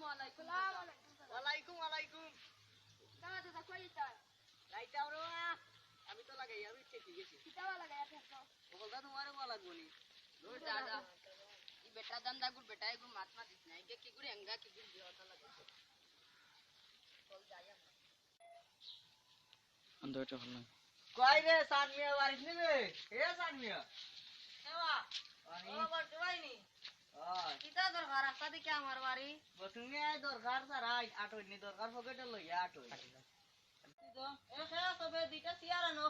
আলাইকুম। ওয়ালাইকুম আলাইকুম। দাদা দাদা কই যাই? যাইতাও রে আমি তো লাগাই আমি ঠিক গেছি। কিতাবা লাগাই আছে তো। বলদা তোমারে বলা লাগবো নি। দূর দাদা। ই বেটা দান্দা গুর বেটা এগুর মাত মাত দিছ নাই। কে কি করে এঙ্গা কি গুর দিওতা লাগে। চল যাই আমরা। অন্ধটা হল কই রে সানমিয়া বাড়ি নেবে? এ সানমিয়া। এবা বাড়ি। ও বড় ভাইনি। ওই কিতা দরকার রাস্তা দিকে আমার বাড়ি? বসুনে দরকার সারাই আটইনি দরকার পকেটে লইয়া আটই। তো এ খেয়া তবে দুইটা চেয়ার আনো।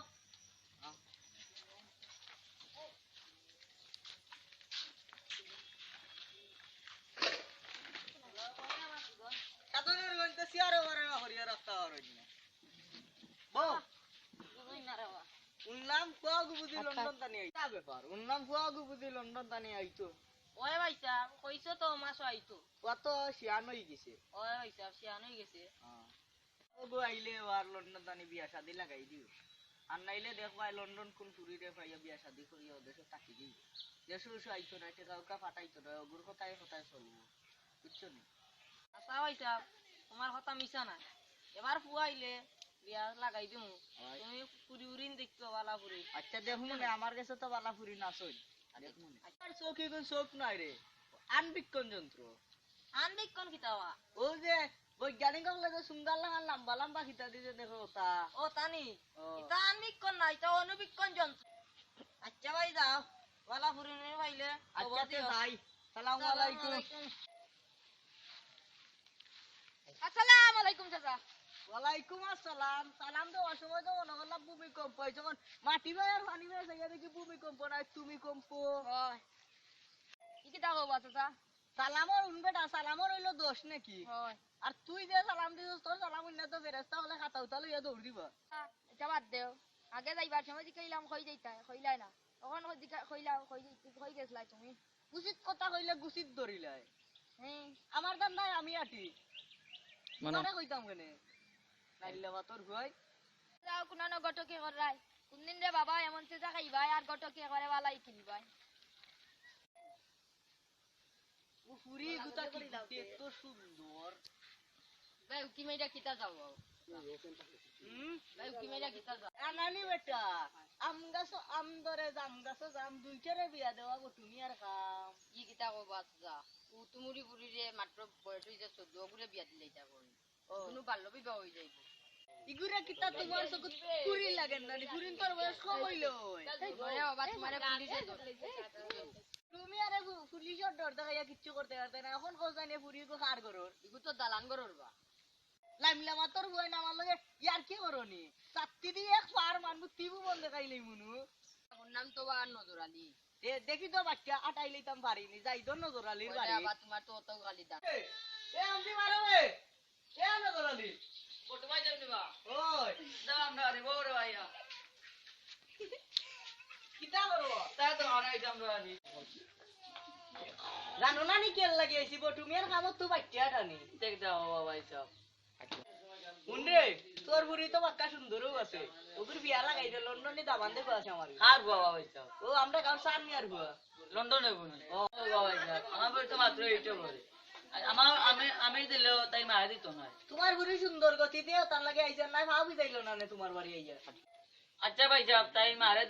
কাদনের গন্তে সিয়ারে ওরে হরিয়া রাস্তা হরই না। বউ তুই না রে বা। উনলাম ফুয়াগু বুঝি লন্ডন তানি আইতা ব্যাপার উনলাম ফুয়াগু বুঝি লন্ডন তানি আইতো ওই ভাইসা কইছো তো মাস আইতো। কত শিয়ান হই গেছে ওই ভাইসা শিয়ান হই গেছে। ও গো আইলে আর লন্ডন তানি বিয়া শাদি লাগাই দিও আর নাইলে দেখবাই লন্ডন কোন পুরীরে পাইয়া বিয়া শাদি করিয়া দেশে তাকি দিই দেশে উসু আইতো না টাকা উকা ফাটাইতো না ওগুর কথায় কথায় চলবো বুঝছো নি আচ্ছা ভাইসা তোমার কথা মিছা না। এবার ফুয়াইলে বিয়া লাগাই দিমু। তুমি পুরি উরিন দেখতো বালা পুরি। আচ্ছা দেখুন না আমার কাছে তো বালা পুরি না সই দেখুন আর চোখে কোন চোখ নাই রে আনবিক্ষণ যন্ত্র আনবিক্ষণ কিতাবা? ও যে বৈজ্ঞানিক লাগে সুন্দর লাগা লম্বা লম্বা খিতা দিতে দেখো তা ও তানি ও। এটা আনবিক্ষণ না এটা অনুবিক্ষণ যন্ত্র। আচ্ছা ভাই যাও বালা পুরি নিয়ে পাইলে আচ্ছা তে যাই সালাম আলাইকুম আসসালামু আলাইকুম চাচা। ওয়ালাইকুম আসসালাম সালাম দেওয়ার সময় তো মনে করলাম ভূমিকম্প হয় যখন মাটি বাইর পানি বাইর যাইয়া দেখি ভূমিকম্প নাই তুমি কম্প হয় কি কিতা কবা চাচা? সালামর উনবেটা সালামর হইলো দোষ নাকি হয় আর তুই যে সালাম দিছিস তোর সালাম উন্নত ফেরেস্তা হলে খাতা উতা লইয়া দৌড় দিব এটা বাদ দেও আগে যাইবার সময় কইলাম কই যাইতা কইলাই না তখন কইলাম কই গেছলাই তুমি? উচিত কথা কইলে গুছিত ধরিলাই হ্যাঁ আমার দাম নাই আমি আটি মানে মানে কইতাম কেনে নাইলে তোর ভয় যাও কুনানো গটকে করাই কোনদিন রে বাবা এমন চেজা খাইবাই আর গটকে করে বালাই কিনবাই। ও পুরি গুতা কি এত সুন্দর ভাই উকি মেইরা কিতা যাও ভাই উকি মেইরা কিতা যাও আনানি বেটা আম গাছ আম ধরে জাম গাছ জাম দুইটারে বিয়া দেওয়া গো তুমি আর কাম কি কিতা কবা চাচা ও তুমুরি বুড়ি রে মাত্র বয়স হইছে 14 গুরে বিয়া দিলে যা করি কোনো বাল্য বিবাহ হই যাইবো ইগুরা কিতা তোমার চকুত পুরি লাগেন না পুরিন তোর বয়স কম হইলো ওরে বাবা তোমারে পুলিশে তুমি আরে পুলিশের ডর দেখাইয়া কিচ্ছু করতে পারতে না এখন কোজ জানি পুরি গো কার করর ইগু তো দালান গরর বা লাইমলা মাতর বই না আমার লগে ইয়ার কি করনি চাত্তি দি এক পার মানবু তিবু বল দেখাইলেই মুনু ওর নাম তো বা নজর আলী। এ দেখি তো বাচ্চা আটাই লইতাম পারিনি যাই তো নজর আলীর ওরে বাড়ি বাবা তোমার তো অত গালি দাও এ আমদি মারো রে এ নজর আলী বড় ভাই যাবনি বা ওই দাও আমরা রে বড় ভাইয়া কিতা করব তা তো আনাই আমরা আলী জানো না নি কেল লাগি আইছি তুমি আর কামত তো বাচ্চা টানি দেখ দাও বাবা ভাই সব মুন্ডে তোর বুড়ি তো বাক্কা সুন্দরও আছে ওগুর বিয়া লাগাই দে লন্ডনে দাবান দেখো আছে আমার আর বাবা ভাই সব ও আমরা গাঁও সামনে আর হুয়া লন্ডনে বনি ও বাবা ভাই সব আমার বই তো মাত্র এইটা বলে আমার আমি দিলেও তাই মারা দিত না। তোমার বুড়ি সুন্দর গতি দিয়ে তার লাগে আইছেন না ভাবি যাইলো না তোমার বাড়ি আইয়া আচ্ছা ভাই সাহেব তাই মারে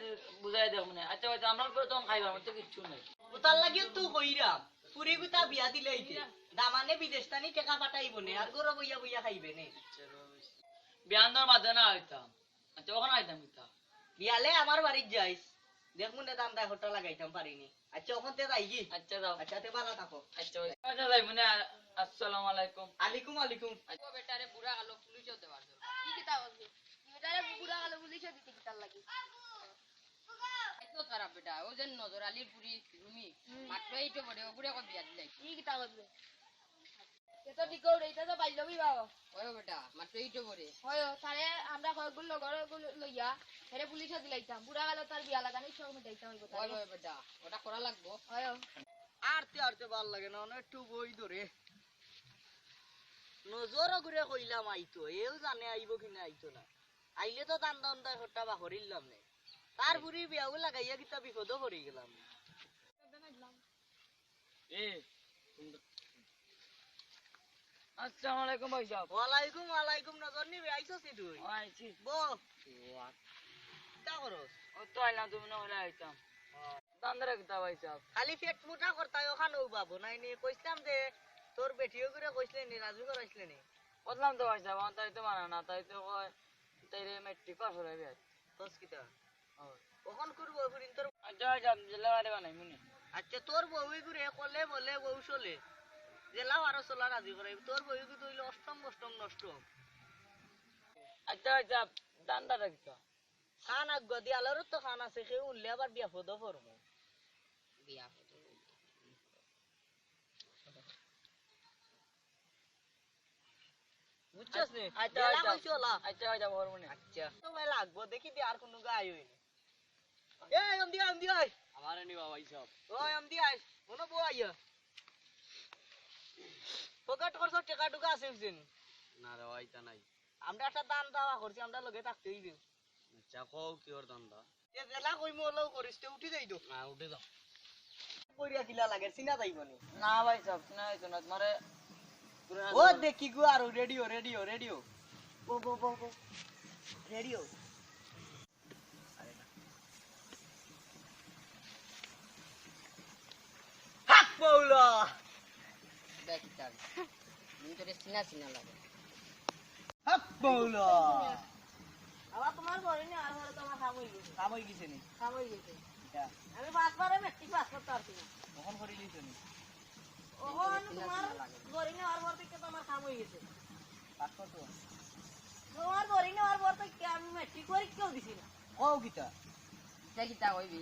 বুঝাই দেব মানে আচ্ছা ভাই আমরা তো খাইবার মতো কিচ্ছু নাই ও তার লাগে তুই কইরা পুরি গুতা বিয়া দিলে আইতে দামানে বিদেশতানি টাকা পাঠাইব নে আর গরো বইয়া বইয়া খাইবে নে বিয়ান্দর মাঝে না আইতাম আচ্ছা ওখানে আইতাম কিতা বিয়ালে আমার বাড়ির যাইস দেখুন না দাম দায় হোটেল লাগাইতাম পারিনি আচ্ছা ওখান থেকে যাই কি আচ্ছা যাও আচ্ছা তে ভালো থাকো আচ্ছা ভাই আচ্ছা যাই মানে আসসালামু আলাইকুম আলাইকুম আলাইকুম আচ্ছা বেটারে বুড়া কালো পুলিশ হতে পারছো কি কিতা বলবি বেটারে বুড়া কালো পুলিশ হতে কিতার লাগি এত খারাপ বেটা ও যে নজর আলীর পুরি রুমি মাত্র এইটো বড় ওগুরে কো বিয়া দিলাই কি কিতা করবে এত দিকো রেইতা তো বাইলো বিবাহ ওই বেটা মাত্র এইটো বড় হয় তারে আমরা কয়গুলো ঘরে লইয়া হেরে পুলিশে দিলাইতাম বুড়া কালো তার বিয়া লাগানি সব মিটাইতাম ওই কথা ওই বেটা ওটা করা লাগবো হয় আরতে ভাল লাগে না অনেক একটু বই ধরে নজর ঘুরে কইলাম আইতো এও জানে আইব কিনা আইতো না আইলে তো দান দান দায় হটা বা হরিলাম নে তার বুড়ি বিয়াও লাগাইয়া কিতা বিপদও পড়ে গেলাম এ আসসালামু আলাইকুম ভাই সাহেব। ওয়ালাইকুম ওয়ালাইকুম নজর নিবি আইছস নি তুই আইছি। বো তা করস ও তো আইলাম তুমি না হলে আইতাম। দান্দারে কিতা ভাই সাহেব। খালি পেট মোটা করতাই ওখানে বাবু নাই নি কইতাম যে তোর বেটিও করে কইছলে নি রাজু করাইছলে নি বললাম তো ভাই সাহেব, আমার তাই তো মানা না, তাই তো কয় তাইরে মেট্রিক পাস হলে বিয়া। তোস কিটা ওখান করবো ফুরিন তোর আচ্ছা ভাই সাহেব, জেলা বাড়ি বানাই মুনি। আচ্ছা তোর বউই করে কলে বলে বউ চলে জেলা আরো চলা রাজি করাই তোর বউই করে হইলো অষ্টম অষ্টম নষ্ট আচ্ছা ভাই সাহেব, দান্দারে কিতা। খান আগ দিয়ালোর তো খান আছে কেউ উনলে আবার বিয়া ফদ করবো বিয়া বুঝছস নি আচ্ছা জেলা ভাই কইছো লা সাহেব, আচ্ছা ভাই সাহেব ওর মুনি। আচ্ছা তো ভাই লাগবো দেখি দি আর কোনো গায় হইনি এই আমদি আই আমারে নিবা ভাই সাহেব। ওই আমদি আই মনো বউ আইয়া পকেট করছ টাকা টুকা আছে বুঝছেন না রে ভাই তা নাই। আমরা একটা দান দাওয়া করছি আমরা লগে থাকতে হইবে আচ্ছা কও কি ওর দান্দা। এ জেলা কইমো লও করিস তে উঠি যাই তো না উঠে যাও। কইরা কিলা লাগে চিনা যাইব নি না ভাই সাহেব, শোনা হইতো না তোমারে। ও দেখি গো আর রেডিও রেডিও রেডিও বো বো বো বো রেডিও হাক বউলা দেখ তার তুমি তোরে চিনা চিনা লাগে হাক বউলা আবার তোমার ঘরে নি আর ঘরে তোমার কাম হই গেছে নি কাম হয়ে গেছে এটা আমি পাঁচবারে মেট্রিক পাস করতে পারছি না কখন করে লিছো নি ওহন তোমার গড়ি নেওয়ার পর থেকে তোমার কাম হয়ে গেছে পাস করতো তোমার গড়ি নেওয়ার পর থেকে আমি মেট্রিক পরীক্ষাও দিছি না কও কিটা দেখি তা হইবি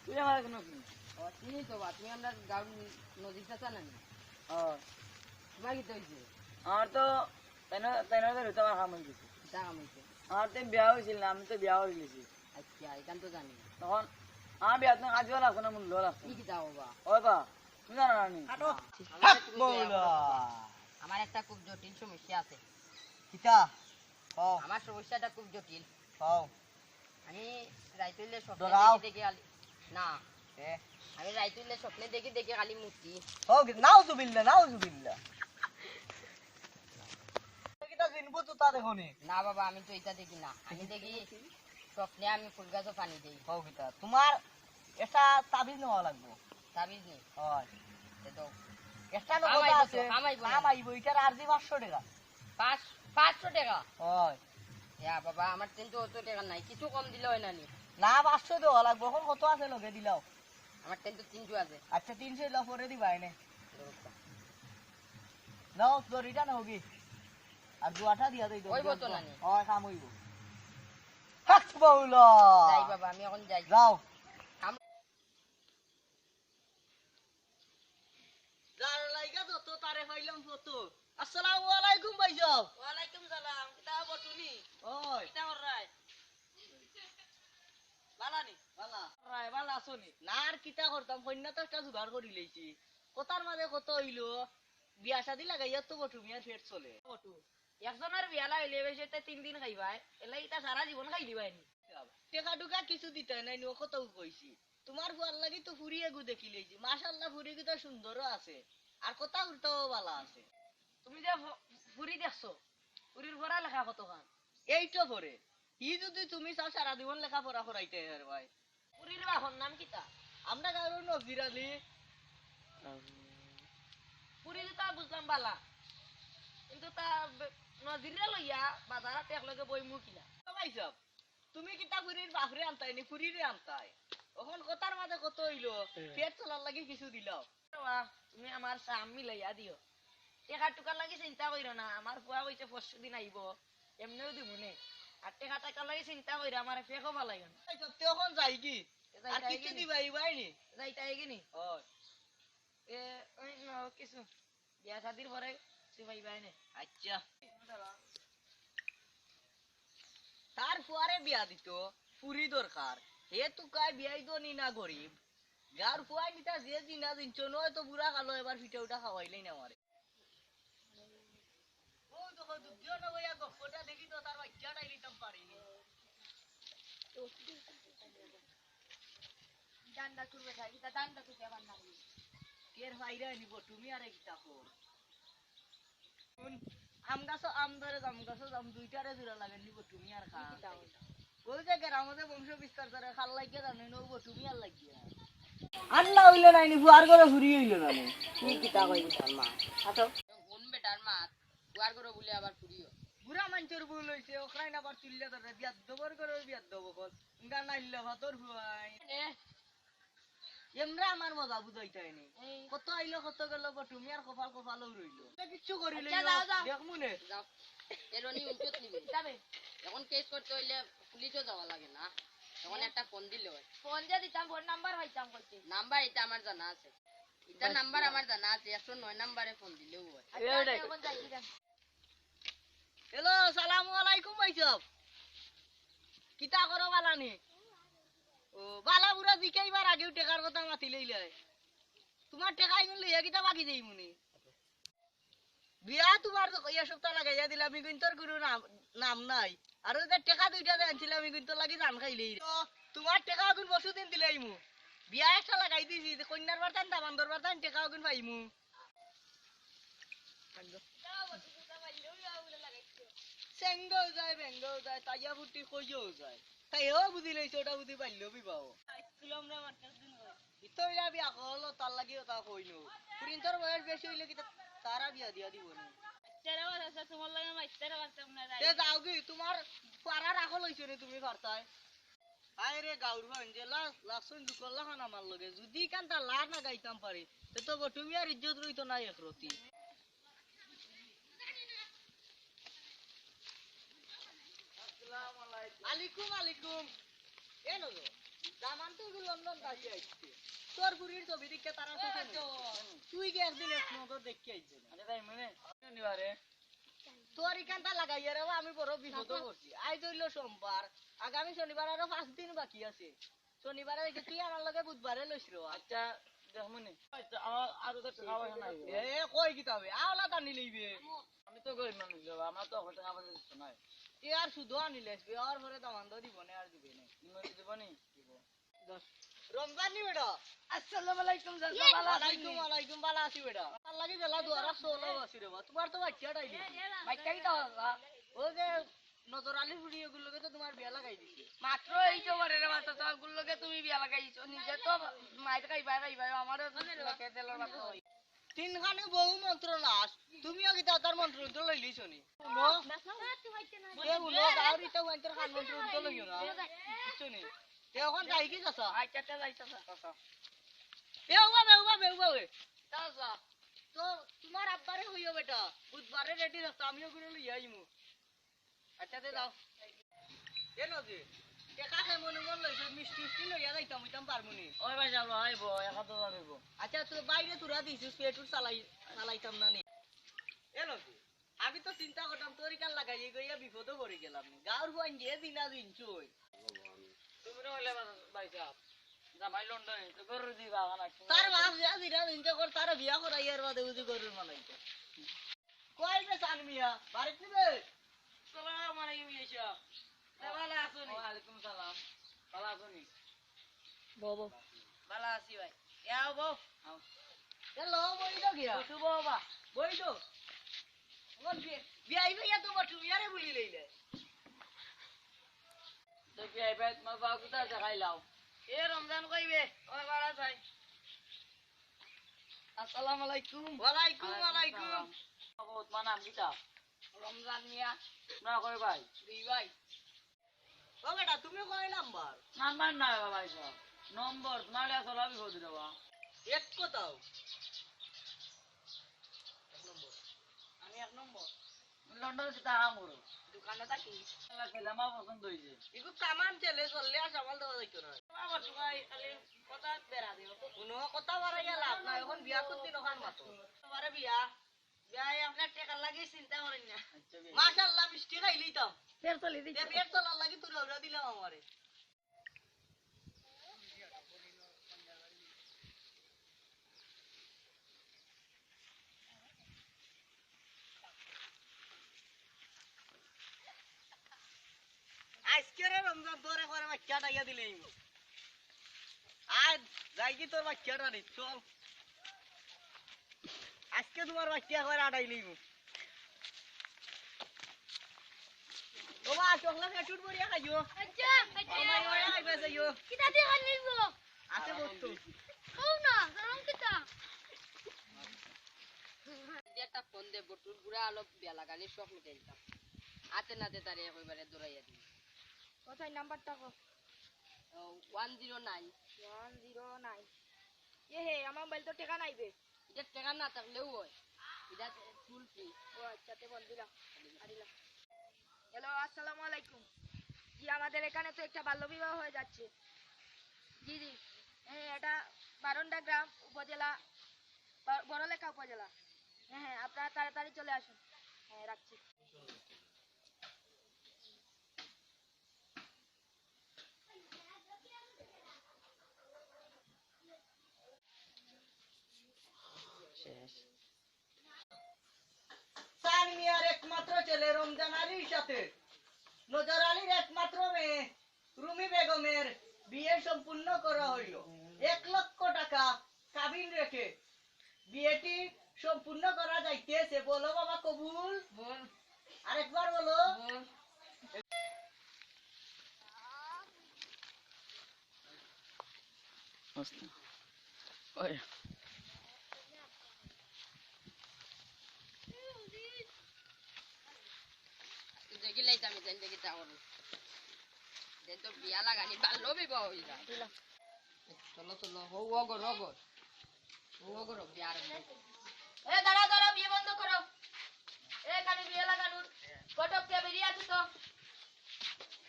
তুই আমার কোনো কি। ও চিনি তো বা তুমি আমরা গাঁও নদীটা চানা নি তোমার কি তো হয়েছে আমার তো তেনাদের হইতো আমার কাম হয়ে গেছে। তা কাম হয়েছে আমার তো বিয়া হয়েছিল না, আমি তো বিয়া হয়ে গেছি। আচ্ছা এখান তো জানি না তখন আমার বিয়া তো আজও লাগতো না, মূল্য লাগতো কি কি যাও বা ওই বা তুমি জানো না নি। হাটো হাক বউলা আমার একটা খুব জটিল সমস্যা আছে কিটা কও আমার সমস্যাটা খুব জটিল কও আমি রাইতুল্লে স্বপ্নে ডরাও। দেখি দেখি খালি না এ আমি রাইতুল্লে স্বপ্নে দেখি দেখি খালি মূর্তি কও কি নাউজুবিল্লাহ কিটা জিনবো তো তা দেখো নি না বাবা আমি তো এটা দেখি না আমি দেখি স্বপ্নে আমি ফুল গাছও পানি দিই কও কিটা তোমার এটা তাবিজ নেওয়া লাগবো তাবিজ নেই হয় তো একটা কামাইবো নগদ তো, আছে কামাইবো না। কামাইবো এটার আর দি 500 টাকা 500 টাকা হয় হ্যাঁ বাবা আমার কিন্তু অত টাকা নাই কিছু কম দিলে হয় না নি না 500 দেওয়া লাগবো এখন কত আছে লগে দিলাও আমার কিন্তু 300 আছে আচ্ছা 300 লা পরে দিবা এনে নাও দড়িটা নাও কি আর দুয়াটা দিয়া দেই ওই বোতল আনি। হয় কাম হইব হাক বউলা যাই বাবা আমি এখন যাই যাও কাম- যার লাইগা যত তারে পাইলাম কত আসসালামু আলাইকুম ভাইজান ওয়ালাইকুম সালাম কিতা বটুনি ওই কিতা কররাই বালানি বালা রাই বালা আসনি না আর কিতা করতাম কন্যা তো একটা জোগাড় করি লইছি কথার মাঝে কত হইলো বিয়া শাদি লাগাইয়া তো বটু মিয়া ফের চলে বটু একজনের বিয়া লাগাইলে বেশি 3 দিন খাইবাই এলাই এটা সারা জীবন খাই দিবাই নি টেকা টুকা কিছু দিতে নাই নো কত কইছি তোমার বুয়ার লাগি তো ফুরি এগু দেখি লইছি মাশাআল্লাহ ফুরি তো সুন্দরও আছে আর কথা উল্টাও ভালো আছে তুমি যে পুরি দেখছো পুরির পড়া লেখা কত খান এইটো পরে ই যদি তুমি চাও সারা জীবন লেখা পড়া করাইতে আর ভাই পুরির বাহন নাম কিতা আমরা কারো নজির আলী পুরি তা বুঝলাম বালা কিন্তু তা নজিরে লইয়া বাজারত একলগে বই মু কিনা ভাই সব তুমি কিতা ফুরির বাপরে আনতাই নি ফুরিরে আনতাই এখন কথার মাঝে কত হইলো পেট চলার লাগি কিছু দিলাও তুমি আমার সাম মিলাইয়া দিও টেকা টুকার লাগি চিন্তা কইরো না আমার ফুয়া কইছে 5 দিন আইব এমনিও দিমুনে আর টেকা টাকার লাগি চিন্তা কইরা আমার ফেকও ভালাইগা না ভাই সব তে এখন যাই কি আর কিছু দিবাই বাইনি যাইতা এগিনি হয় এ ওই ন কিছু বিয়া শাদির পরে সিবাই বাইনে আচ্ছা তার ফুয়ারে বিয়া দিত পুরি দরকার হে তো কাই বিয়াই তো নি না গরিব যার ফুয়াই নিতা যে দিনা দিনছ নয় তো বুড়া কালো এবার ফিটে উঠা খাওয়াইলেই না আমারে ও দেখো দুঃখিও না বইয়া গপ্পটা দেখি তো তার বাচ্চাটাই লিতাম পারিনি ডান্ডা করবে খাই তা ডান্ডা তো কেমন না কের ভাইরা নিব তুমি আর একটা কর আম গাছ আম ধরে জাম গাছ জাম দুইটারে জোড়া লাগাই নিব তুমি আর খা ওই যে গ্রামে বংশ বিস্তার করে খাল লাগিয়ে জানি নব তুমি আর লাগিয়ে আল্লাহ হইলো নাই নি বুয়ার করে ঘুরি হইলো না কি কিতা কইবি তোর মা আতো কোন বেটার মা দুয়ার করে বলে আবার ফুরিও বুড়া মানুষের ভুল হইছে ওখানে আবার তুললে ধরে বিয়াদ দবর করে বিয়াদ দব কল গান আইলে ভাতর হুয়াই এমরা আমার মজা বুঝাইতে হয়নি কত আইলো কত গেল তুমি আর কপাল কপালও রইলো কিচ্ছু করিলে দেখমু নে যাও এরনি উন্নত নিবে যাবে এখন কেস করতে হইলে পুলিশও যাওয়া লাগে না এখন একটা ফোন দিলে হয় ফোন দিয়ে দিতাম ফোন নাম্বার পাইতাম কইতে নাম্বার এটা আমার জানা আছে এটা নাম্বার আমার জানা আছে 109 নম্বরে ফোন দিলেও হয় এখন যাই কি হ্যালো সালামু আলাইকুম ভাই সব কিতা করো বালানি ও বালা বুড়া জিকাইবার আগেও টেকার কথা মাতি লইলে তোমার টেকা আইন লইয়া কিতা বাকি যাই মুনি বিয়া তোমার এই সপ্তাহ লাগাইয়া দিলাম আমি কিন্তু গুরু নাম নাই আর ওই টেকা দুইটা যে আনছিলাম আমি কিন্তু লাগি জান খাইলেই তোমার টেকা আগুন বসু দিন দিলাই মু বিয়া একটা লাগাই দিছি কন্যার বার্তান দামান্দর বার্তান টেকা আগুন পাইমু সেঙ্গও যায় বেঙ্গও যায় তাইয়া ফুটি কইও যায় তাইও বুঝি লইছে ওটা বুঝি পাইলো বিবাহ ইতইরা বিয়া করলো তার লাগি তা কইনো প্রিন্টার বয়স বেশি হইলে কি তারা বিয়া দিয়া দিব নি তোমার লাগে মাইতারে বাচ্চা না তে যাও কি তোমার পাড়া রাখো লইছো নি তুমি পারতাই আয় রে গাউর ভাই যে লাসন দুকল্লা খানা মার লগে যদি কান তা লার না গাইতাম পারি তে তো তুমি আর ইজ্জত রইতো না একরতি আলাইকুম আলাইকুম এ নজো জামান তো লন্ডন দাঁড়িয়ে আইছে তোর বুড়ির ছবি দেখে তারা তুই কি একদিন এক নজর দেখে আইছে আরে তাই মানে নিবারে তোর ইকানটা লাগাইয়া রে আমি বড় বিপদ করছি আজ হইলো সোমবার আগামী শনিবার আরো 5 দিন বাকি আছে শনিবারে দেখে তুই আমার লগে বুধবারে লইছ রে আচ্ছা দেখমনি আমার আর তো টাকা পয়সা নাই এ কই কি তবে আওলা টানি লইবে আমি তো গরিব মানুষ বাবা আমার তো টাকা পয়সা দিতে নাই এ আর শুধু আনিলে আসবে আর পরে দামান দিব না আর দিবে না তুমি দিবনি দিব রমজান নি বেটা আসসালামু আলাইকুম জানবা ভালো ওয়ালাইকুম ওয়ালাইকুম ভালো আছি বেটা আর লাগি বেলা দুয়ারা 16 আছি রে তোমার তো বাচ্চাটাই দি বাইকটাই তো ও যে নজর আলী বুড়ি ওগুলোকে তো তোমার বিয়া লাগাই দিছে মাত্র এই তো বড় রে বাচ্চা তো গুলোকে তুমি বিয়া লাগাইছো নিজে তো মাইতে খাইবা আমারও লোকে তেলর বাচ্চা হই তিনখানে বহু মন্ত্র নাশ তুমিও কি তার মন্ত্র তো লই লিছো নি নো এ উলো দাউরি তো মন্ত্র খান মন্ত্র তো লইও না কিছু নি তে এখন যাই কি যাস আইতাতে যাইতাছ এ উবা তাজা তো তোমার আব্বারে হইও বেটা বুধবারে রেডি রাখতো আমিও করে লই আইমু আচ্ছা তে যাও এ নজি টেকা খাই মনে মন লইছো মিষ্টি লইয়া যাইতাম হইতাম পারমুনি ওই ভাই যাব আইবো 1000 হইবো আচ্ছা তো বাইরে তোরা দিছিস পেটুর চালাইতাম না নি এ নজি আমি তো চিন্তা করতাম তোর কান লাগাই গইয়া বিপদও পড়ে গেলাম গাঁর হুয়াইন দিয়ে দিনা দিনছই তুমি হইলে ভাই সাহেব জামাই লন্ডনে তো গরু দিবা না তার বাপ যা দিনা দিনতে কর তার বিয়া করাই আর বাদে বুঝি গরুর মানাইতে কই বে সানমিয়া বাড়িতে নিবে আসসালামু আলাইকুম ইসা ভালো আছনি ওয়ালাইকুম সালাম ভালো আছনি বাবা ভালো আছি ভাই ইয়াও বউ হ্যালো বইলো গিয়া বসু বাবা বইলো কোন বিয়া আইবে তো বটু ইয়ারে বলি লইলে তো কি আইবে তোমার বাবা কোথায় দেখাইলাও এ রমজান কইবে ওই বাড়া যাই আসসালামু আলাইকুম ওয়ালাইকুম তোমার নাম কিটা রমজান মিয়া না কই ভাই দুই ভাই ও বেটা তুমি কয় নাম্বার নাম্বার না ভাই সাহেব নম্বর তোমার কাছে লাভি হতে দেবা এক কথাও আমি এক নম্বর লন্ডন থেকে টাকা করো দোকানে থাকি আমার পছন্দ হয়েছে ইগু সামান চলে চললে আর সামাল দেওয়া যাইতো না আমার দোকানে খালি কথা বেড়া দিও কোনো কথা বাড়াইয়া লাভ নাই এখন বিয়া করতে নখান মাতো তোমারে বিয়া বিয়া আপনার টাকা লাগি চিন্তা করেন না আচ্ছা মাশাআল্লাহ মিষ্টি খাইলেই তাম ফের চলে এ পেট চলার লাগি তুই ওরা দিলাম আমারে আজকে রে রমজান তোরে করে বাচ্চাটা ইয়া দিলেই আজ যাই কি তোর বাচ্চাটা রে চল আজকে তোমার বাচ্চা করে আটাইলেই টকলা ফেটুর বড়িয়া খাইও আচ্ছা আচ্ছা আমার ওরে আইবা যাইও কিতা দিয়ে খাইব আছে বস্তু কও না গরম কিতা একটা ফোন দে বটুর গুড়া আলো বিয়া লাগানি শখ মিটাই দিতাম আতে নাতে তারে একবারে দৌড়াইয়া দিই কোথায় নাম্বারটা কো 109 109 হে আমার মোবাইল তো টাকা নাইবে এটা টাকা না থাকলেও হয় এটা ফুল ফ্রি ও আচ্ছা তে বল দিলাম আদিলাম হ্যালো আসসালামু আলাইকুম জি আমাদের এখানে তো একটা বাল্যবিবাহ হয়ে যাচ্ছে জি জি হ্যাঁ এটা বারন্ডা গ্রাম উপজেলা বড়লেখা উপজেলা হ্যাঁ হ্যাঁ আপনারা তাড়াতাড়ি চলে আসুন হ্যাঁ রাখছি সানি মিয়ার একমাত্র ছেলে রমজান আলীর সাথে নজর আলীর একমাত্র মেয়ে রুমি বেগমের বিয়ে সম্পূর্ণ করা হইল 1,00,000 টাকা কাবিন রেখে বিয়েটি সম্পূর্ণ করা যাইতেছে বলো বাবা কবুল বল আরেকবার বলো বল ওই দেখি লাইতে আমি জানি দেখি তা করুন দেন তো বিয়া লাগানি ভালো বিবাহ হয়ে যায় চলো চলো হো অগর অগর অগর বিয়া এ দাঁড়া দাঁড়া বিয়ে বন্ধ করো এ কানে বিয়ে লাগানোর ফটক কে বেরিয়ে আসো তো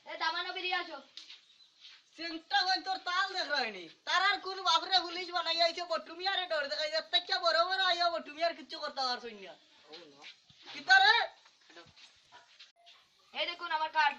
এ দামানো বেরিয়ে আসো চিন্তা করেন তোর তাল দেখ রয়নি তার আর কোন বাপরে পুলিশ বানাই আইছে বটুমি আরে ডর দেখাই যাচ্ছে কি বড় বড় আইয়া বটুমি আর কিছু করতে পারছই না কি তারে এই দেখুন আমার কার্ড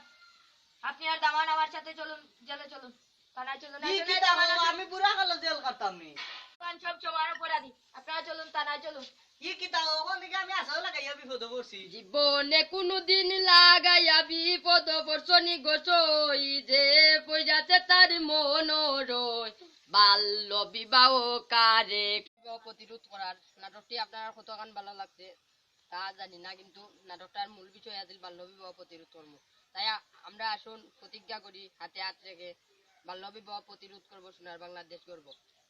আপনি আর দামান আমার সাথে চলুন জেলে চলুন থানায় চলুন কি একজনের কি দামান আছে। আমি পুরা কালো জেল কাটতাম নি দোকান সব জমার অপরাধী আপনারা চলুন থানায় চলুন কি কি তা ওখান থেকে আমি আসাও লাগাইয়া বিপদে পড়ছি জীবনে কোনদিন লাগাইয়া বিপদ বর্ষণি গোসই যে পইরাতে তার মন রয় বাল্য বিবাহ কারে বিবাহ প্রতিরোধ করার নাটকটি আপনার কতখান ভালো লাগছে তা জানি না কিন্তু নাটকটার মূল বিষয় আছিল বাল্য বিবাহ প্রতিরোধ কর্ম তাই আমরা আসুন প্রতিজ্ঞা করি হাতে হাত রেখে বাল্য বিবাহ প্রতিরোধ করবো সোনার বাংলাদেশ গর্ব